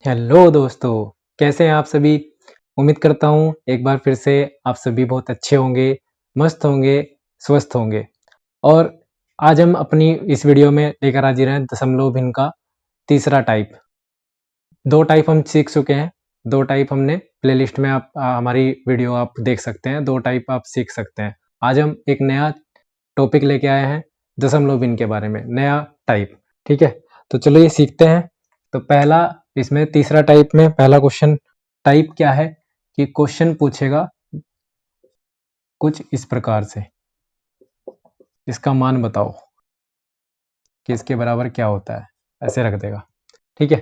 Hello दोस्तों, कैसे हैं आप सभी? उम्मीद करता हूँ एक बार फिर से आप सभी बहुत अच्छे होंगे, मस्त होंगे, स्वस्थ होंगे। और आज हम अपनी इस वीडियो में लेकर हाजिर हैं दशमलव भिन्न का तीसरा टाइप। 2 टाइप हम सीख चुके हैं, 2 टाइप हमने प्लेलिस्ट में हमारी वीडियो आप देख सकते हैं, 2 टाइप आप सीख सकते हैं। आज हम एक नया टॉपिक लेके आए हैं दशमलव भिन्न के बारे में, नया टाइप, ठीक है? तो चलिए सीखते हैं। तो पहला इसमें तीसरा टाइप में पहला क्वेश्चन टाइप क्या है कि क्वेश्चन पूछेगा कुछ इस प्रकार से, इसका मान बताओ कि इसके बराबर क्या होता है, ऐसे रख देगा, ठीक है?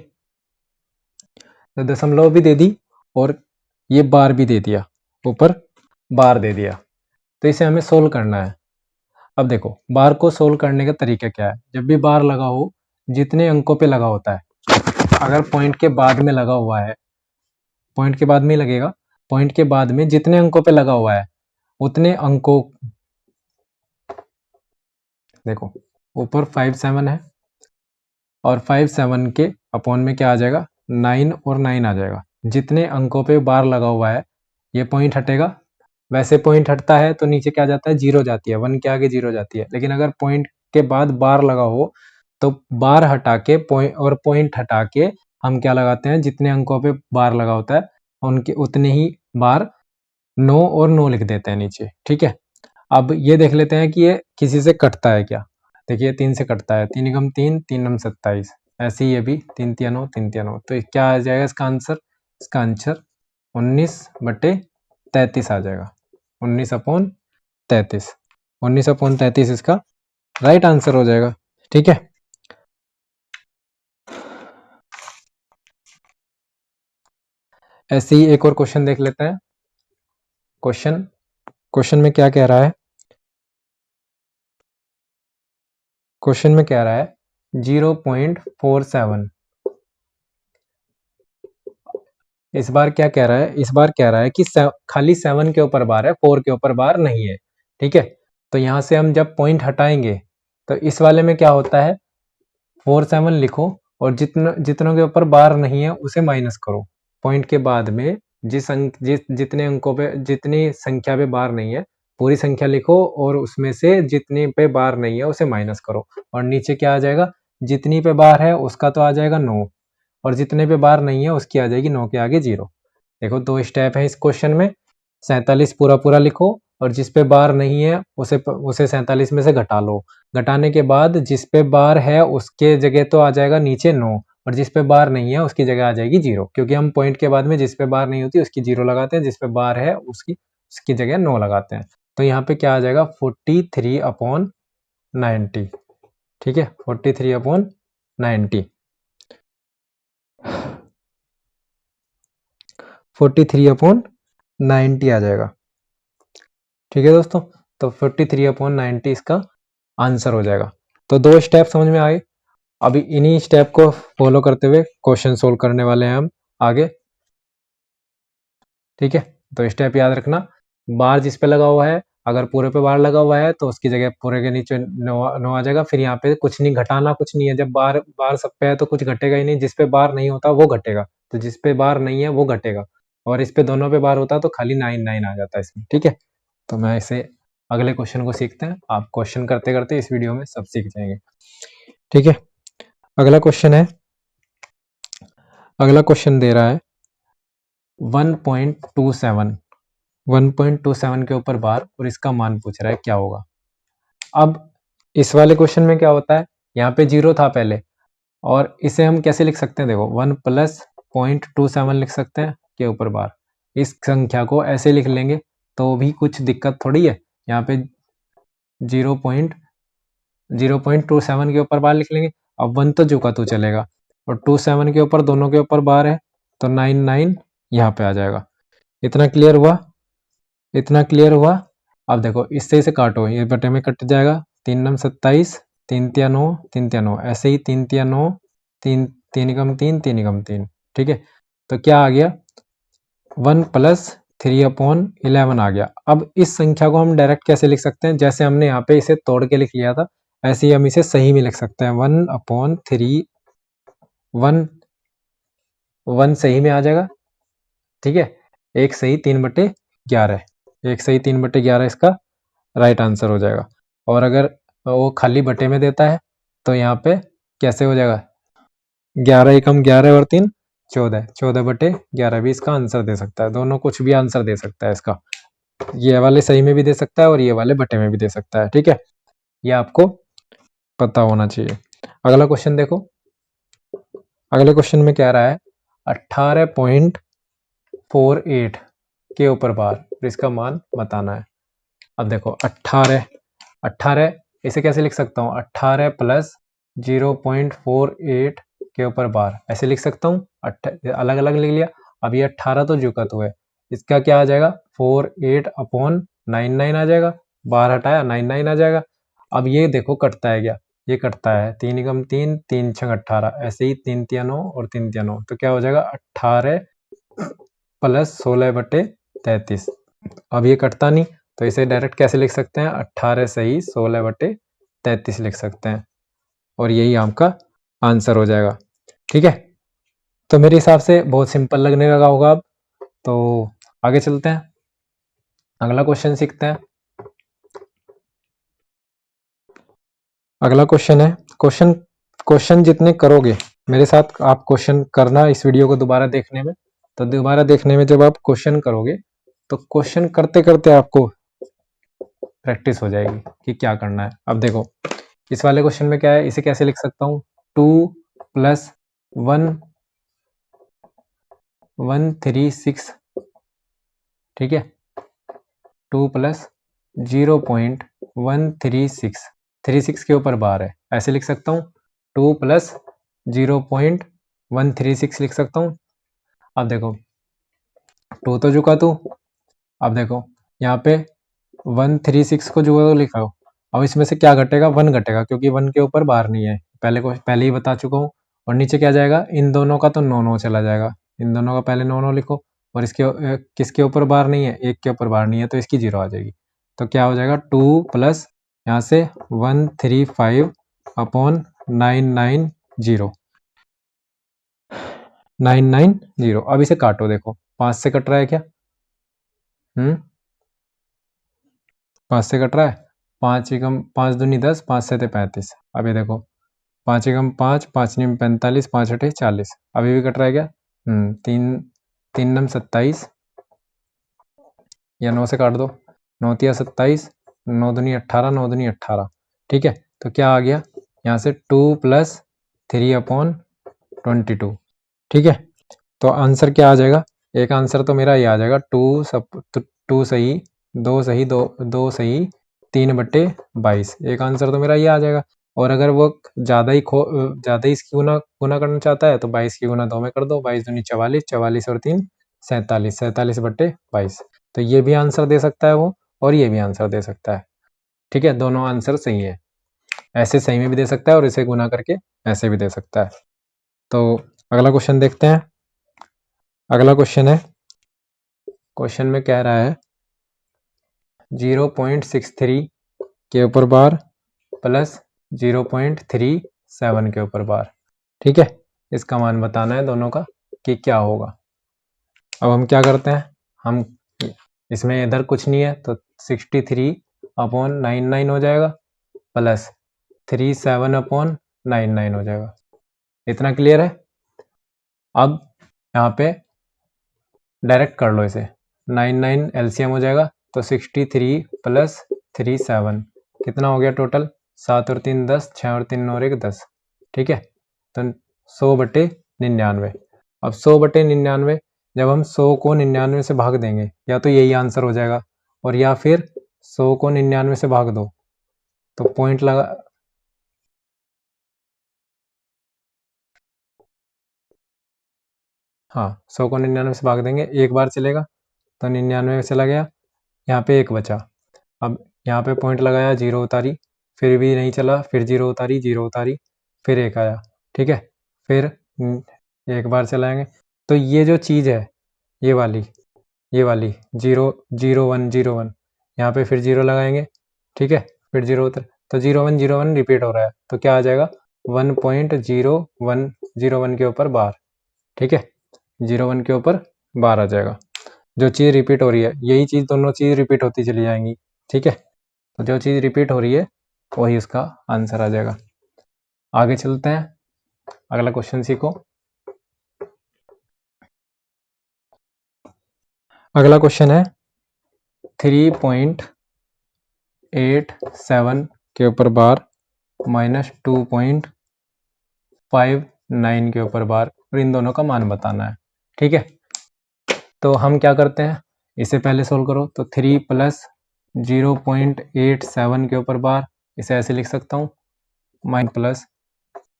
तो दशमलव भी दे दी और ये बार भी दे दिया, ऊपर बार दे दिया। तो इसे हमें सोल्व करना है। अब देखो बार को सोल्व करने का तरीका क्या है। जब भी बार लगा हो, जितने अंकों पे लगा होता है, अगर पॉइंट के बाद में लगा हुआ है, पॉइंट के बाद में लगेगा, पॉइंट के बाद में जितने अंकों पे लगा हुआ है उतने अंकों, देखो ऊपर 5 7 है और 5 7 के अपॉन में क्या आ जाएगा, 9 और 9 आ जाएगा। जितने अंकों पे बार लगा हुआ है ये पॉइंट हटेगा। वैसे पॉइंट हटता है तो नीचे क्या जाता है, जीरो जाती है, 1 के आगे जीरो जाती है। लेकिन अगर पॉइंट के बाद बार लगा हो तो बार हटा के पॉइंट हटा के हम क्या लगाते हैं, जितने अंकों पे बार लगा होता है उनके उतने ही बार 9 और 9 लिख देते हैं नीचे, ठीक है? अब ये देख लेते हैं कि ये किसी से कटता है क्या। देखिए 3 से कटता है, 3 एकम 3, 3 नम 27। ऐसे ही ये भी 3 तिया 9, 3 तिया 9। तो क्या आ जाएगा इसका आंसर? इसका आंसर 19/33 आ जाएगा। 19/33, 19/33 इसका राइट आंसर हो जाएगा, ठीक है? ऐसे ही एक और क्वेश्चन देख लेते हैं। क्वेश्चन में क्या कह रहा है, क्वेश्चन में कह रहा है 0.47। इस बार क्या कह रहा है, इस बार कह रहा है कि खाली 7 के ऊपर बार है, 4 के ऊपर बार नहीं है, ठीक है? तो यहां से हम जब पॉइंट हटाएंगे तो इस वाले में क्या होता है, 4 7 लिखो और जितनों के ऊपर बार नहीं है उसे माइनस करो। पॉइंट के बाद में जितने अंकों पे, जितनी संख्या पे बार नहीं है पूरी संख्या लिखो और उसमें से जितने पे बार नहीं है उसे माइनस करो। और नीचे क्या आ जाएगा, जितनी पे बार है उसका तो आ जाएगा 9 और जितने पे बार नहीं है उसकी आ जाएगी 9 के आगे 0। देखो 2 स्टेप है इस क्वेश्चन में। 47 पूरा पूरा लिखो और जिस पे बार नहीं है उसे 47 में से घटा लो। घटाने के बाद जिस पे बार है उसके जगह तो आ जाएगा नीचे 9 और जिस पे बार नहीं है उसकी जगह आ जाएगी 0, क्योंकि हम पॉइंट के बाद में जिस पे बार नहीं होती उसकी 0 लगाते हैं, जिस पे बार है उसकी जगह 9 लगाते हैं। तो यहाँ पे क्या आ जाएगा, 43/90, ठीक है? 43/90, 43/90 आ जाएगा, ठीक है दोस्तों? तो 43/90 इसका आंसर हो जाएगा। तो 2 स्टेप समझ में आए। अभी इन्हीं स्टेप को फॉलो करते हुए क्वेश्चन सोल्व करने वाले हैं हम आगे, ठीक है? तो स्टेप याद रखना, बार जिस पे लगा हुआ है, अगर पूरे पे बार लगा हुआ है तो उसकी जगह पूरे के नीचे 9 आ जाएगा। फिर यहाँ पे कुछ नहीं घटाना, कुछ नहीं है। जब बार बार सब पे है तो कुछ घटेगा ही नहीं, जिस पे बार नहीं होता वो घटेगा। तो जिस पे बार नहीं है वो घटेगा और इस पे दोनों पे बार होता है तो खाली 9 9 आ जाता है इसमें, ठीक है? तो मैं इसे अगले क्वेश्चन को सीखते हैं। आप क्वेश्चन करते करते इस वीडियो में सब सीख जाएंगे, ठीक है? अगला क्वेश्चन है, अगला क्वेश्चन दे रहा है 1.27, 1.27 के ऊपर बार और इसका मान पूछ रहा है क्या होगा। अब इस वाले क्वेश्चन में क्या होता है, यहाँ पे 0 था पहले और इसे हम कैसे लिख सकते हैं, देखो 1 + 0.27 लिख सकते हैं के ऊपर बार। इस संख्या को ऐसे लिख लेंगे तो भी कुछ दिक्कत थोड़ी है। यहाँ पे 0.27 के ऊपर बार लिख लेंगे। अब 1 तो झुका तो चलेगा और 27 के ऊपर दोनों के ऊपर बार है तो 9 9 यहाँ पे आ जाएगा। इतना क्लियर हुआ, इतना क्लियर हुआ। अब देखो इससे इसे काटो, ये बटे में कट जाएगा, 3 नम 27, 3 तिया 9, 3 तिया 9, ऐसे ही 3 तिया 9, 3 3 एकम 3, 3 एकम 3, ठीक है? तो क्या आ गया, 1 + 3/11 आ गया। अब इस संख्या को हम डायरेक्ट कैसे लिख सकते हैं, जैसे हमने यहाँ पे इसे तोड़ के लिख लिया था ऐसे ही हम इसे सही में लिख सकते हैं। 1/3, 1 1 सही में आ जाएगा, ठीक है। 1 सही 3/11, 1 सही 3/11 इसका राइट आंसर हो जाएगा। और अगर वो खाली बटे में देता है तो यहाँ पे कैसे हो जाएगा, 11 एकम 11 और 3 14, 14/11 भी इसका आंसर दे सकता है। दोनों कुछ भी आंसर दे सकता है इसका, ये वाले सही में भी दे सकता है और ये वाले बटे में भी दे सकता है, ठीक है। ये आपको पता होना चाहिए। अगला क्वेश्चन देखो, अगले क्वेश्चन में क्या रहा है, 18.48 के ऊपर बार, फिर इसका मान बताना है। अब देखो 18 इसे कैसे लिख सकता हूँ, 18 प्लस 0.48 के ऊपर बार, ऐसे लिख सकता हूँ। अलग अलग लिख लिया। अब ये 18 तो जो का तो है, इसका क्या आ जाएगा, 48/99 आ जाएगा। बार हटाया 99 आ जाएगा। अब ये देखो कटता है क्या, ये कटता है, 3 एकम 3, 3 छंग 18, ऐसे ही 3 तिया 9 और 3 तिया 9, तो क्या हो जाएगा 18 प्लस 16/33। अब ये कटता नहीं तो इसे डायरेक्ट कैसे लिख सकते हैं, 18 सही 16/33 लिख सकते हैं, और यही आपका आंसर हो जाएगा, ठीक है। तो मेरे हिसाब से बहुत सिंपल लगने लगा होगा अब, तो आगे चलते हैं, अगला क्वेश्चन सीखते हैं। अगला क्वेश्चन है, क्वेश्चन जितने करोगे मेरे साथ, आप क्वेश्चन करना इस वीडियो को दोबारा देखने में, तो दोबारा देखने में जब आप क्वेश्चन करोगे तो क्वेश्चन करते करते आपको प्रैक्टिस हो जाएगी कि क्या करना है। अब देखो इस वाले क्वेश्चन में क्या है, इसे कैसे लिख सकता हूँ, 2 + 136, ठीक है, 2 + 0.136 के ऊपर बार है, ऐसे लिख सकता हूँ। 2 + 0.136 लिख सकता हूँ। अब देखो 2 तो चुका तू, अब देखो यहाँ पे 136 को जो लिखा हो, अब इसमें से क्या घटेगा, 1 घटेगा, क्योंकि 1 के ऊपर बार नहीं है, पहले ही बता चुका हूँ। और नीचे क्या जाएगा, इन दोनों का तो 9 चला जाएगा, इन दोनों का पहले 9 लिखो, और इसके किसके ऊपर बार नहीं है, 1 के ऊपर बार नहीं है, तो इसकी 0 आ जाएगी। तो क्या हो जाएगा, 2 प्लस यहाँ से 135/990, 990। अब इसे काटो, देखो 5 से कट रहा है क्या, 5 से कट रहा है, 5 एकम 5 दूनी 10, 5 7 35। अब ये देखो 5 एकम 5, 5 नीम 45, 5 अठे 40, अभी भी कट रहा है क्या, 3 नम 27, या 9 से काट दो, 9 तिया 27, 9 दूनी 18, 9 दूनी 18, ठीक है। तो क्या आ गया यहाँ से 2 + 3/22, ठीक है। तो आंसर क्या आ जाएगा, एक आंसर तो मेरा ये आ जाएगा, 2 सही 2 सही 2 सही 3/22, एक आंसर तो मेरा ये आ जाएगा। और अगर वो ज़्यादा ही इसकी गुना करना चाहता है तो 22 की गुना 2 में कर दो, 22 दूनी 44, 44 और 3 47, 47/22, तो ये भी आंसर दे सकता है वो, और ये भी आंसर दे सकता है, ठीक है। दोनों आंसर सही है, ऐसे सही में भी दे सकता है और इसे गुना करके ऐसे भी दे सकता है। तो अगला क्वेश्चन देखते हैं। अगला क्वेश्चन है, क्वेश्चन में कह रहा है 0.63 के ऊपर बार प्लस 0.37 के ऊपर बार, ठीक है। इसका मान बताना है दोनों का कि क्या होगा। अब हम क्या करते हैं, हम इसमें इधर कुछ नहीं है तो 63/99 हो जाएगा, प्लस 37/99 हो जाएगा। इतना क्लियर है। अब यहाँ पे डायरेक्ट कर लो इसे, 99 एलसीएम हो जाएगा, तो 63 + 37 कितना हो गया टोटल, 7 और 3 10, 6 और 3 9 और 1 10, ठीक है। तो 100/99। अब 100/99, जब हम 100 को 99 से भाग देंगे, या तो यही आंसर हो जाएगा, और या फिर 100 को 99 से भाग दो, तो पॉइंट लगा, हाँ 100 को 99 से भाग देंगे, एक बार चलेगा तो 99 में चला गया, यहाँ पे 1 बचा। अब यहाँ पे पॉइंट लगाया, 0 उतारी, फिर भी नहीं चला, फिर 0 उतारी, 0 उतारी, फिर 1 आया, ठीक है। फिर एक बार चलाएंगे, तो ये जो चीज़ है, ये वाली 0 0 1 0 1, यहाँ पे फिर 0 लगाएंगे, ठीक है, फिर 0 उतर, तो 0 1 0 1 रिपीट हो रहा है, तो क्या आ जाएगा 1.0101 के ऊपर बार, ठीक है। 0 1 के ऊपर बार आ जाएगा। जो चीज़ रिपीट हो रही है यही चीज़ दोनों चीज़ रिपीट होती चली जाएंगी, ठीक है। तो जो चीज़ रिपीट हो रही है वही उसका आंसर आ जाएगा। आगे चलते हैं, अगला क्वेश्चन सीखो। अगला क्वेश्चन है 3.87 के ऊपर बार माइनस 2.59 के ऊपर बार और इन दोनों का मान बताना है, ठीक है। तो हम क्या करते हैं, इसे पहले सोल्व करो। तो 3 प्लस 0.87 के ऊपर बार, इसे ऐसे लिख सकता हूँ माइन प्लस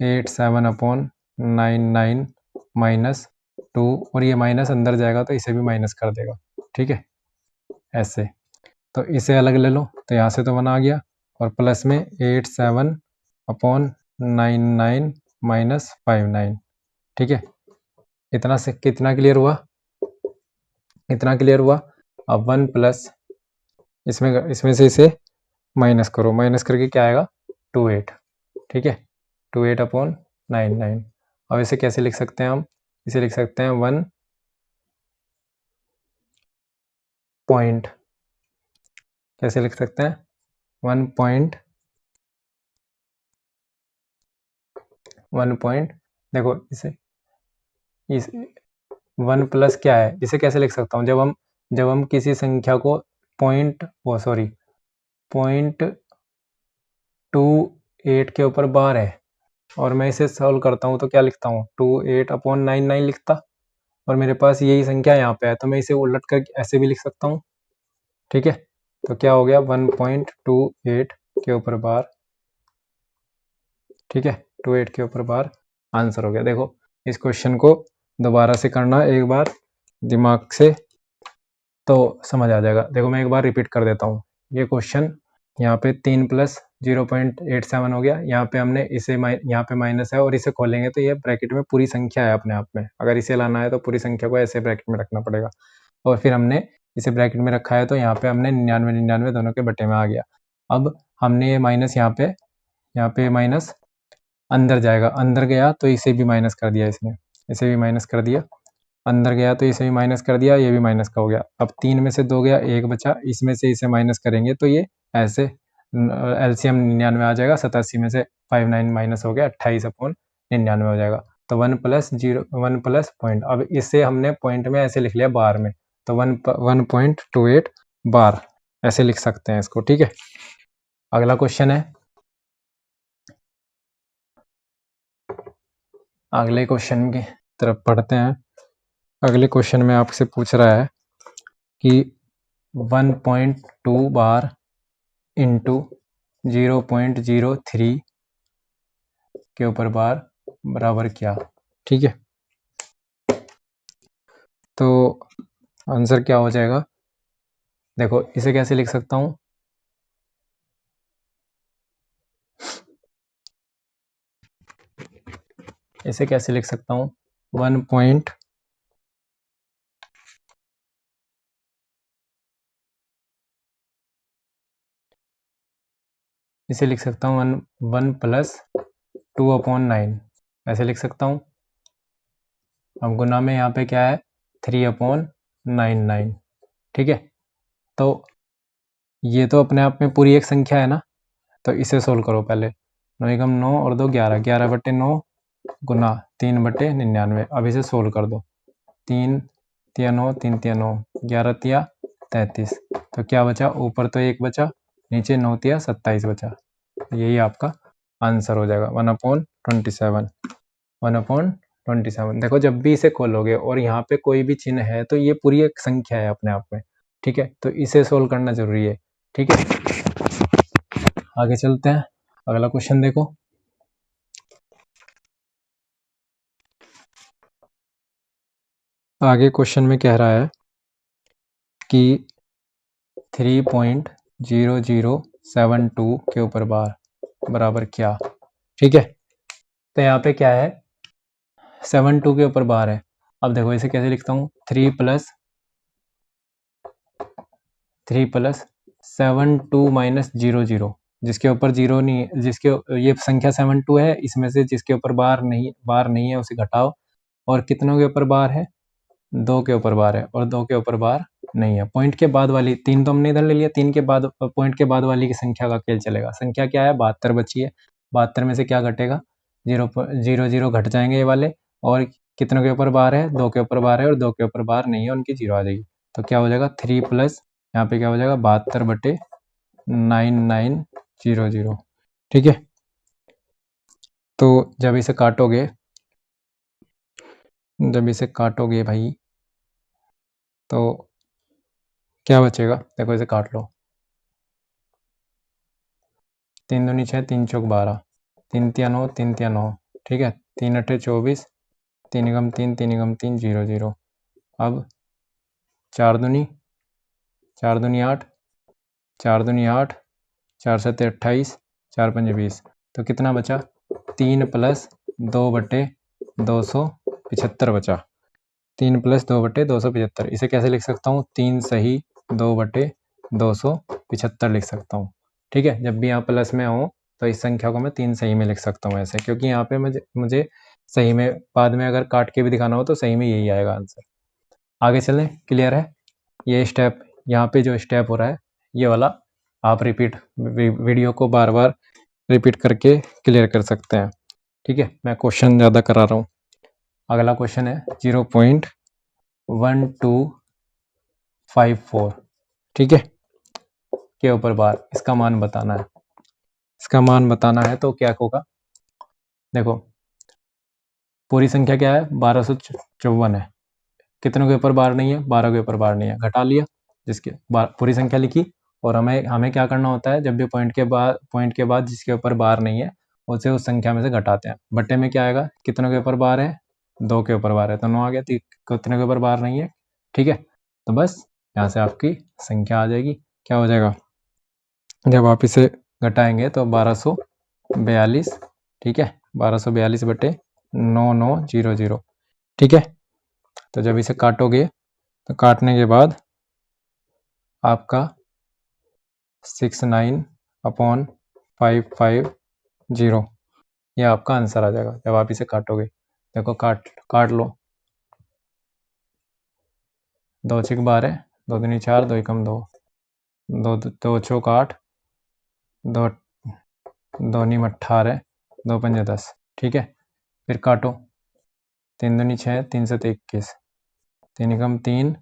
87/99 माइनस 2, और ये माइनस अंदर जाएगा तो इसे भी माइनस कर देगा, ठीक है, ऐसे। तो इसे अलग ले लो, तो यहाँ से तो 1 आ गया, और प्लस में 87/99 माइनस 59, ठीक है। इतना से कितना क्लियर हुआ, इतना क्लियर हुआ। अब 1 प्लस इसमें से इसे माइनस करो, माइनस करके क्या आएगा 28, ठीक है, 28/99। अब इसे कैसे लिख सकते हैं हम, इसे लिख सकते हैं 1 पॉइंट, कैसे लिख सकते हैं 1 पॉइंट, देखो इसे इस 1 प्लस क्या है, इसे कैसे लिख सकता हूँ, जब हम किसी संख्या को .28 के ऊपर बार है और मैं इसे सॉल्व करता हूँ तो क्या लिखता हूँ 28/99 लिखता, और मेरे पास यही संख्या यहाँ पे है तो मैं इसे उलट कर ऐसे भी लिख सकता हूँ, ठीक है। तो क्या हो गया 1.28 के ऊपर बार, ठीक है, 28 के ऊपर बार आंसर हो गया। देखो इस क्वेश्चन को दोबारा से करना एक बार दिमाग से तो समझ आ जाएगा। देखो मैं एक बार रिपीट कर देता हूँ, ये क्वेश्चन यहाँ पे 3 प्लस 0.87 हो गया, यहाँ पे हमने इसे यहाँ पे माइनस है और इसे खोलेंगे तो ये ब्रैकेट में पूरी संख्या है अपने आप में, अगर इसे लाना है तो पूरी संख्या को ऐसे ब्रैकेट में रखना पड़ेगा, और फिर हमने इसे ब्रैकेट में रखा है तो यहाँ पे हमने 99 दोनों के बटे में आ गया। अब हमने ये माइनस यहाँ पे माइनस अंदर जाएगा, अंदर गया तो इसे भी माइनस कर दिया, इसने इसे भी माइनस कर दिया, अंदर गया तो इसे भी माइनस कर दिया, ये भी माइनस का हो गया। अब 3 में से 2 गया, 1 बचा, इसमें से इसे माइनस करेंगे तो ये ऐसे एलसीएम 99 आ जाएगा, 87 में से 59 माइनस हो गया 28/99 हो जाएगा। तो 1 प्लस पॉइंट, अब इसे हमने पॉइंट में ऐसे लिख लिया बार में, तो 1.28 बार ऐसे लिख सकते हैं इसको, ठीक है। अगला क्वेश्चन है, अगले क्वेश्चन की तरफ पढ़ते हैं। अगले क्वेश्चन में आपसे पूछ रहा है कि 1.2 बार इंटू 0.03 के ऊपर बार बराबर क्या, ठीक है। तो आंसर क्या हो जाएगा, देखो इसे कैसे लिख सकता हूँ, इसे कैसे लिख सकता हूँ 1 पॉइंट इसे लिख सकता हूँ 1 प्लस 2/9 ऐसे लिख सकता हूँ। अब गुना में यहाँ पे क्या है 3/99, ठीक है। तो ये तो अपने आप में पूरी एक संख्या है ना, तो इसे सोल्व करो पहले। 9 एकम 9 और 2 11, 11/9 गुना 3/99। अब इसे सोल्व कर दो, 3 तिया 9, 3 तिया 9, 11 तिया 33, तो क्या बचा, ऊपर तो 1 बचा, नीचे 9 तिया 27 बचा, यही आपका आंसर हो जाएगा 1/27, 1/27। देखो जब भी इसे खोलोगे और यहाँ पे कोई भी चिन्ह है तो ये पूरी एक संख्या है अपने आप में, ठीक है, तो इसे सोल्व करना जरूरी है, ठीक है। आगे चलते हैं, अगला क्वेश्चन देखो। आगे क्वेश्चन में कह रहा है कि 3.0072 के ऊपर बार बराबर क्या, ठीक है। तो यहाँ पे क्या है 72 के ऊपर बार है। अब देखो इसे कैसे लिखता हूँ 3 प्लस 72 माइनस 00, जिसके ऊपर जीरो नहीं, जिसके ये संख्या 72 है, इसमें से जिसके ऊपर बार नहीं है उसे घटाओ, और कितनों के ऊपर बार है 2 के ऊपर बार है और 2 के ऊपर बार नहीं है। पॉइंट के बाद वाली 3 तो हमने इधर ले लिया, 3 के बाद पॉइंट के बाद वाली की संख्या का खेल चलेगा। संख्या क्या है? 72 बची है। 72 में से क्या घटेगा? 0 घट जाएंगे ये वाले, और कितनों के ऊपर बार है? 2 के ऊपर बार है और 2 के ऊपर बार नहीं है, उनकी 0 आ जाएगी। तो क्या हो जाएगा? 3 प्लस यहाँ पे क्या हो जाएगा? 72/9900। ठीक है, तो जब इसे काटोगे भाई, तो क्या बचेगा? देखो इसे काट लो। 3 दूनी 6, 3 चौक 12, 3 तिया 9, 3 तिया 9। ठीक है, 3 अट्ठे 24, 3 एकम 3, 3 एकम 3, 0 0। अब 4 दूनी 8, 4 दूनी 8, 4 सत्ते 28, 4 पंजे 20। तो कितना बचा? 3 प्लस 2/275 बचा। 3 प्लस 2/275। इसे कैसे लिख सकता हूँ? 3 सही 2/275 लिख सकता हूँ। ठीक है, जब भी यहाँ प्लस में हो तो इस संख्या को मैं 3 सही में लिख सकता हूँ ऐसे, क्योंकि यहाँ पे मुझे सही में बाद में अगर काट के भी दिखाना हो तो सही में यही आएगा आंसर। आगे चलें, क्लियर है? ये स्टेप, यहाँ पे जो स्टेप हो रहा है ये वाला आप वीडियो को बार बार रिपीट करके क्लियर कर सकते हैं। ठीक है, मैं क्वेश्चन ज़्यादा करा रहा हूँ। अगला क्वेश्चन है 0.1254। ठीक है, के ऊपर बार, इसका मान बताना है। इसका मान बताना है तो क्या होगा? देखो पूरी संख्या क्या है? 1254 है। कितनों के ऊपर बार नहीं है? 12 के ऊपर बार नहीं है, घटा लिया, जिसके पूरी संख्या लिखी। और हमें क्या करना होता है? जब भी पॉइंट के बाद जिसके ऊपर बार नहीं है उसे उस संख्या में से घटाते हैं। बट्टे में क्या आएगा? कितनों के ऊपर बार है? 2 के ऊपर बार है तो 9 आ गया। कितने के ऊपर बार नहीं है? ठीक है, तो बस यहाँ से आपकी संख्या आ जाएगी। क्या हो जाएगा जब आप इसे घटाएंगे? तो 1242। ठीक है, 1242/9900। ठीक है, तो जब इसे काटोगे तो काटने के बाद आपका 69/550 यह आपका आंसर आ जाएगा जब आप इसे काटोगे। देखो काट लो। 2 6 12 है, 2 दूनी 4, 2 एकम 2, 2 चौक 8, 2 नीम 18, 2 पंजे 10। ठीक है, फिर काटो। 3 दूनी 6, 3 सत्ते 21, 3 एकम 3,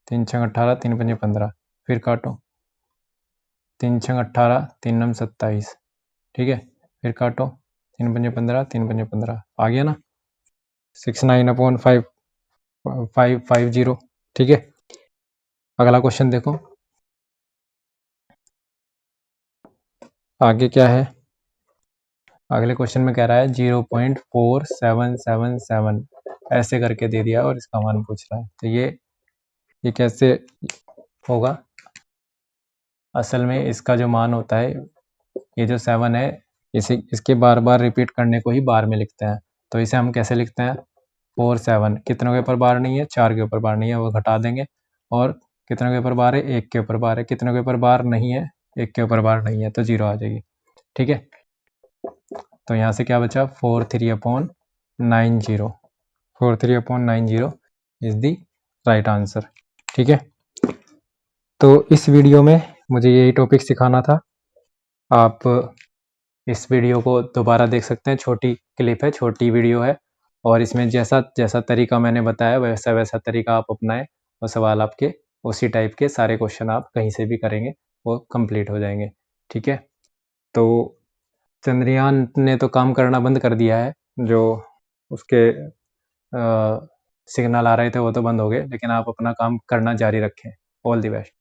3 छंग 18, 3 पंजे 15। फिर काटो। 3 छंग 18, 3 नम 27। ठीक है, फिर काटो। 3 पंजे 15, 3 पंजे 15। आ गया ना? 69/550। ठीक है, अगला क्वेश्चन देखो। आगे क्या है? अगले क्वेश्चन में कह रहा है 0.4777 ऐसे करके दे दिया और इसका मान पूछ रहा है। तो ये कैसे होगा? असल में इसका जो मान होता है, ये जो 7 है, इसके बार बार रिपीट करने को ही बार में लिखते हैं। तो इसे हम कैसे लिखते हैं? 4 7। कितनों के ऊपर बार नहीं है? 4 के ऊपर बार नहीं है, वो घटा देंगे। और कितनों के ऊपर बार है? 1 के ऊपर बार है। कितनों के ऊपर बार नहीं है? 1 के ऊपर बार नहीं है, तो 0 आ जाएगी। ठीक है, तो यहाँ से क्या बचा? 43/90। 43/90 इज दी राइट आंसर। ठीक है, तो इस वीडियो में मुझे यही टॉपिक सिखाना था। आप इस वीडियो को दोबारा देख सकते हैं, छोटी क्लिप है, छोटी वीडियो है, और इसमें जैसा तरीका मैंने बताया वैसा तरीका आप अपनाएं, और सवाल आपके उसी टाइप के सारे क्वेश्चन आप कहीं से भी करेंगे वो कंप्लीट हो जाएंगे। ठीक है, तो चंद्रयान ने तो काम करना बंद कर दिया है, जो उसके सिग्नल आ रहे थे वो तो बंद हो गए, लेकिन आप अपना काम करना जारी रखें। All the best.